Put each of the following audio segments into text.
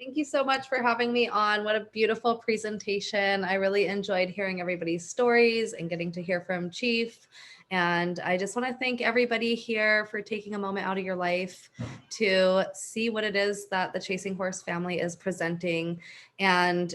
Thank you so much for having me on. What a beautiful presentation. I really enjoyed hearing everybody's stories and getting to hear from Chief. And I just want to thank everybody here for taking a moment out of your life to see what it is that the Chasing Horse family is presenting. And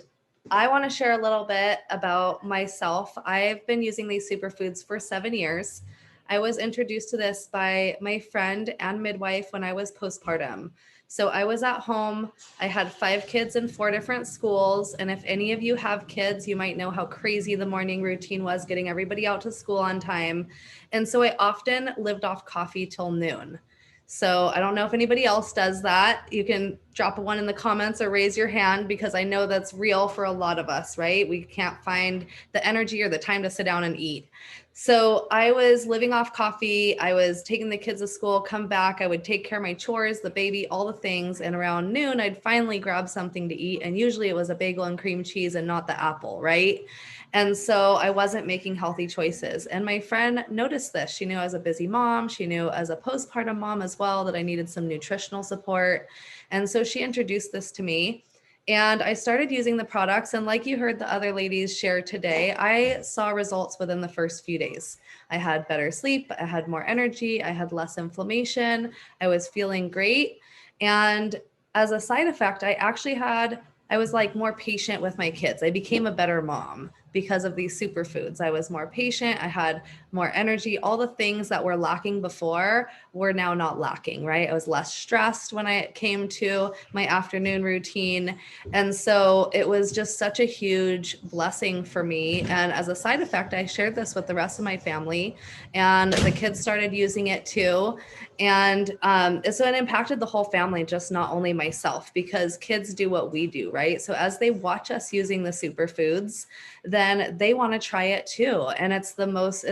I want to share a little bit about myself. I've been using these superfoods for 7 years. I was introduced to this by my friend and midwife when I was postpartum. So I was at home. I had 5 kids in 4 different schools. And if any of you have kids, you might know how crazy the morning routine was getting everybody out to school on time. And so I often lived off coffee till noon. So I don't know if anybody else does that. You can drop a 1 in the comments or raise your hand because I know that's real for a lot of us, right? We can't find the energy or the time to sit down and eat. So I was living off coffee. I was taking the kids to school, come back. I would take care of my chores, the baby, all the things. And around noon, I'd finally grab something to eat. And usually it was a bagel and cream cheese and not the apple, right? And so I wasn't making healthy choices. And my friend noticed this. She knew I was a busy mom. She knew as a postpartum mom as well that I needed some nutritional support. And so she introduced this to me. And I started using the products. And like you heard the other ladies share today, I saw results within the first few days. I had better sleep. I had more energy. I had less inflammation. I was feeling great. And as a side effect, I was like more patient with my kids. I became a better mom because of these superfoods. I was more patient. I had more energy. All the things that were lacking before were now not lacking, right? I was less stressed when I came to my afternoon routine. And so it was just such a huge blessing for me. And as a side effect, I shared this with the rest of my family, and the kids started using it too. And so it impacted the whole family, just not only myself, because kids do what we do, right? So as they watch us using the superfoods, then they want to try it too. And it's the most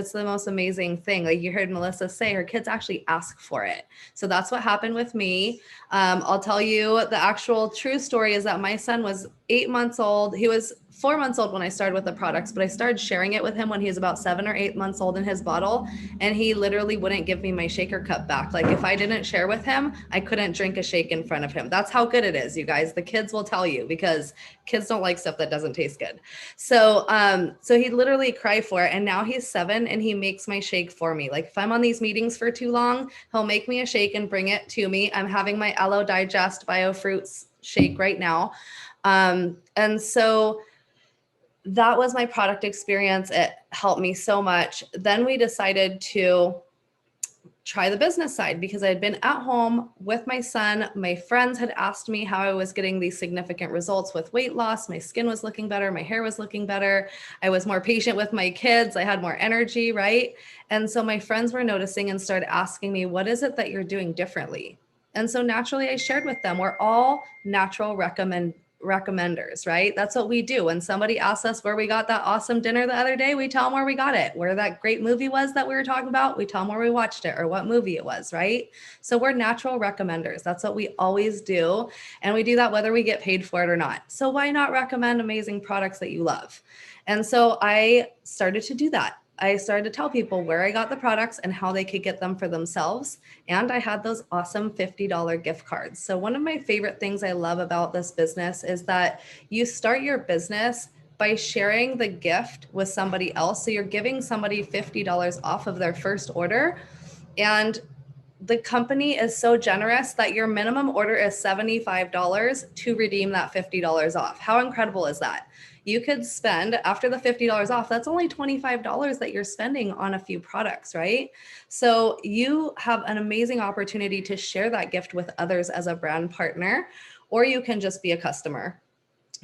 amazing thing. Like you heard Melissa say, her kids actually ask for it. So that's what happened with me. I'll tell you the actual true story is that my son was 8 months old. He was 4 months old when I started with the products, but I started sharing it with him when he was about 7 or 8 months old in his bottle. And he literally wouldn't give me my shaker cup back. Like if I didn't share with him, I couldn't drink a shake in front of him. That's how good it is, you guys. The kids will tell you because kids don't like stuff that doesn't taste good. So he'd literally cry for it. And now he's 7 and he makes my shake for me. Like if I'm on these meetings for too long, he'll make me a shake and bring it to me. I'm having my Aloe Digest Bio Fruits shake right now. And so that was my product experience. It helped me so much. Then we decided to try the business side because I had been at home with my son. My friends had asked me how I was getting these significant results with weight loss. My skin was looking better. My hair was looking better. I was more patient with my kids. I had more energy, right? And so my friends were noticing and started asking me, what is it that you're doing differently? And so naturally I shared with them, we're all natural recommenders, right? That's what we do. When somebody asks us where we got that awesome dinner the other day, we tell them where we got it. Where that great movie was that we were talking about, we tell them where we watched it or what movie it was, right? So we're natural recommenders. That's what we always do. And we do that whether we get paid for it or not. So why not recommend amazing products that you love? And so I started to do that. I started to tell people where I got the products and how they could get them for themselves. And I had those awesome $50 gift cards. So one of my favorite things I love about this business is that you start your business by sharing the gift with somebody else. So you're giving somebody $50 off of their first order. And the company is so generous that your minimum order is $75 to redeem that $50 off. How incredible is that? You could spend after the $50 off, that's only $25 that you're spending on a few products, right? So you have an amazing opportunity to share that gift with others as a brand partner, or you can just be a customer.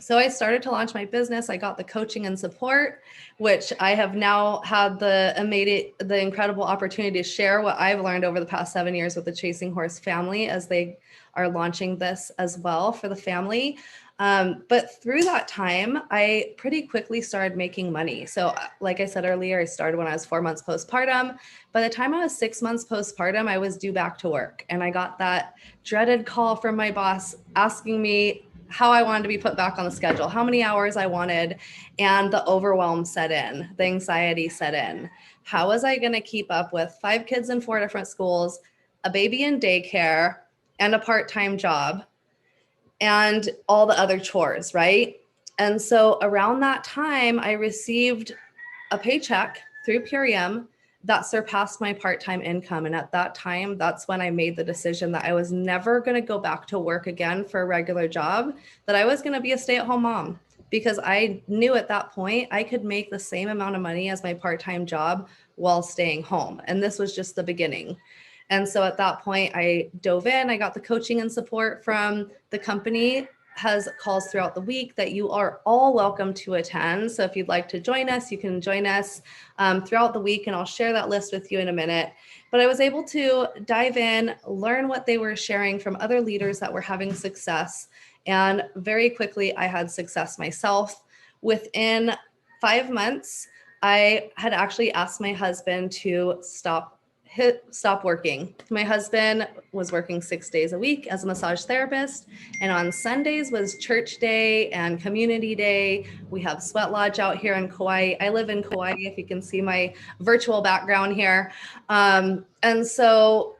So I started to launch my business. I got the coaching and support, which I have now had the incredible opportunity to share what I've learned over the past 7 years with the Chasing Horse family as they are launching this as well for the family. But through that time, I pretty quickly started making money. So like I said earlier, I started when I was 4 months postpartum. By the time I was 6 months postpartum, I was due back to work. And I got that dreaded call from my boss asking me how I wanted to be put back on the schedule, how many hours I wanted, and the overwhelm set in, the anxiety set in. How was I going to keep up with 5 kids in 4 different schools, a baby in daycare, and a part-time job? and all the other chores, right? And so around that time, I received a paycheck through Purium that surpassed my part-time income. And at that time, that's when I made the decision that I was never going to go back to work again for a regular job, that I was going to be a stay-at-home mom, because I knew at that point I could make the same amount of money as my part-time job while staying home. And this was just the beginning. And so at that point, I dove in, I got the coaching and support from the company, has calls throughout the week that you are all welcome to attend. So if you'd like to join us, you can join us throughout the week, and I'll share that list with you in a minute. But I was able to dive in, learn what they were sharing from other leaders that were having success. And very quickly, I had success myself. Within 5 months, I had actually asked my husband to stop working. My husband was working 6 days a week as a massage therapist, and on Sundays was church day and community day. We have Sweat Lodge out here in Kauai. I live in Kauai, if you can see my virtual background here. And so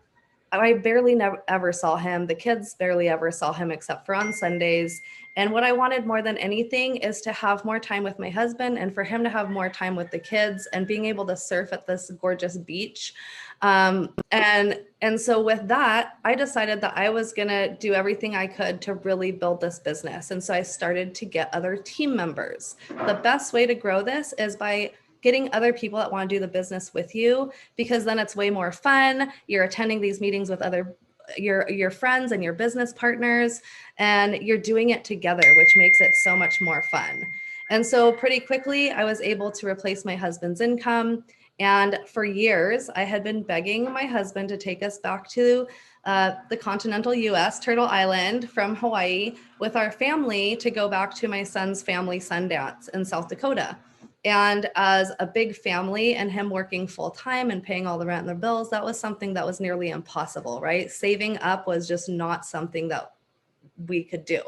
I barely ever saw him. The kids barely ever saw him except for on Sundays. And what I wanted more than anything is to have more time with my husband, and for him to have more time with the kids and being able to surf at this gorgeous beach. And so with that, I decided that I was going to do everything I could to really build this business. And so I started to get other team members. The best way to grow this is by getting other people that want to do the business with you, because then it's way more fun. You're attending these meetings with your friends and your business partners, and you're doing it together, which makes it so much more fun. And so pretty quickly, I was able to replace my husband's income. And for years, I had been begging my husband to take us back to the continental US, Turtle Island from Hawaii, with our family to go back to my son's family Sundance in South Dakota. And as a big family and him working full time and paying all the rent and the bills, that was something that was nearly impossible, right? Saving up was just not something that we could do.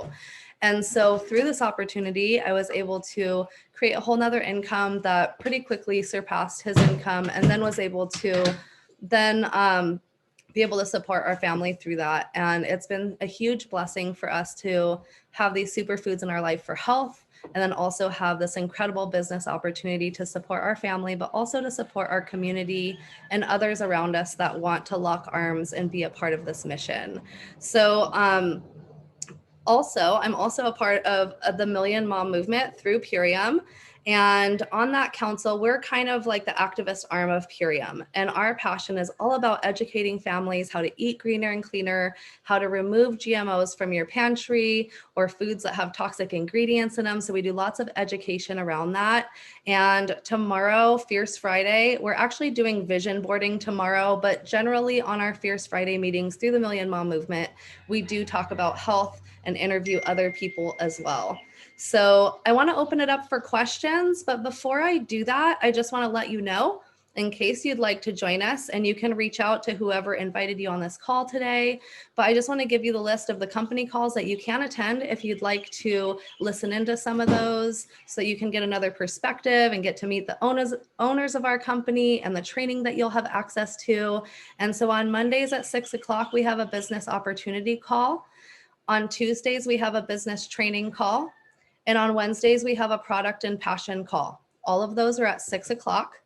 And so through this opportunity, I was able to create a whole nother income that pretty quickly surpassed his income, and then was able to then be able to support our family through that. And it's been a huge blessing for us to have these superfoods in our life for health, and then also have this incredible business opportunity to support our family, but also to support our community and others around us that want to lock arms and be a part of this mission. So I'm also a part of the Million Mom movement through Purium. And on that council, we're kind of like the activist arm of Purium. And our passion is all about educating families how to eat greener and cleaner, how to remove GMOs from your pantry or foods that have toxic ingredients in them. So we do lots of education around that. And tomorrow, Fierce Friday, we're actually doing vision boarding tomorrow, but generally on our Fierce Friday meetings through the Million Mom movement, we do talk about health and interview other people as well. So I want to open it up for questions, but before I do that, I just want to let you know, in case you'd like to join us, and you can reach out to whoever invited you on this call today. But I just want to give you the list of the company calls that you can attend if you'd like to listen into some of those, so that you can get another perspective and get to meet the owners of our company and the training that you'll have access to. And so on Mondays at 6 o'clock, we have a business opportunity call. On Tuesdays, we have a business training call. And on Wednesdays, we have a product and passion call. All of those are at 6 o'clock.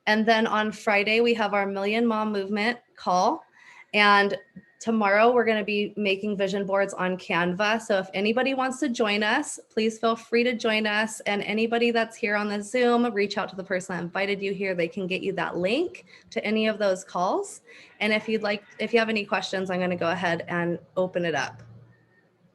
And then on Friday, we have our Million Mom Movement call. And tomorrow, we're going to be making vision boards on Canva. So if anybody wants to join us, please feel free to join us. And anybody that's here on the Zoom, reach out to the person that invited you here. They can get you that link to any of those calls. And if you have any questions, I'm going to go ahead and open it up.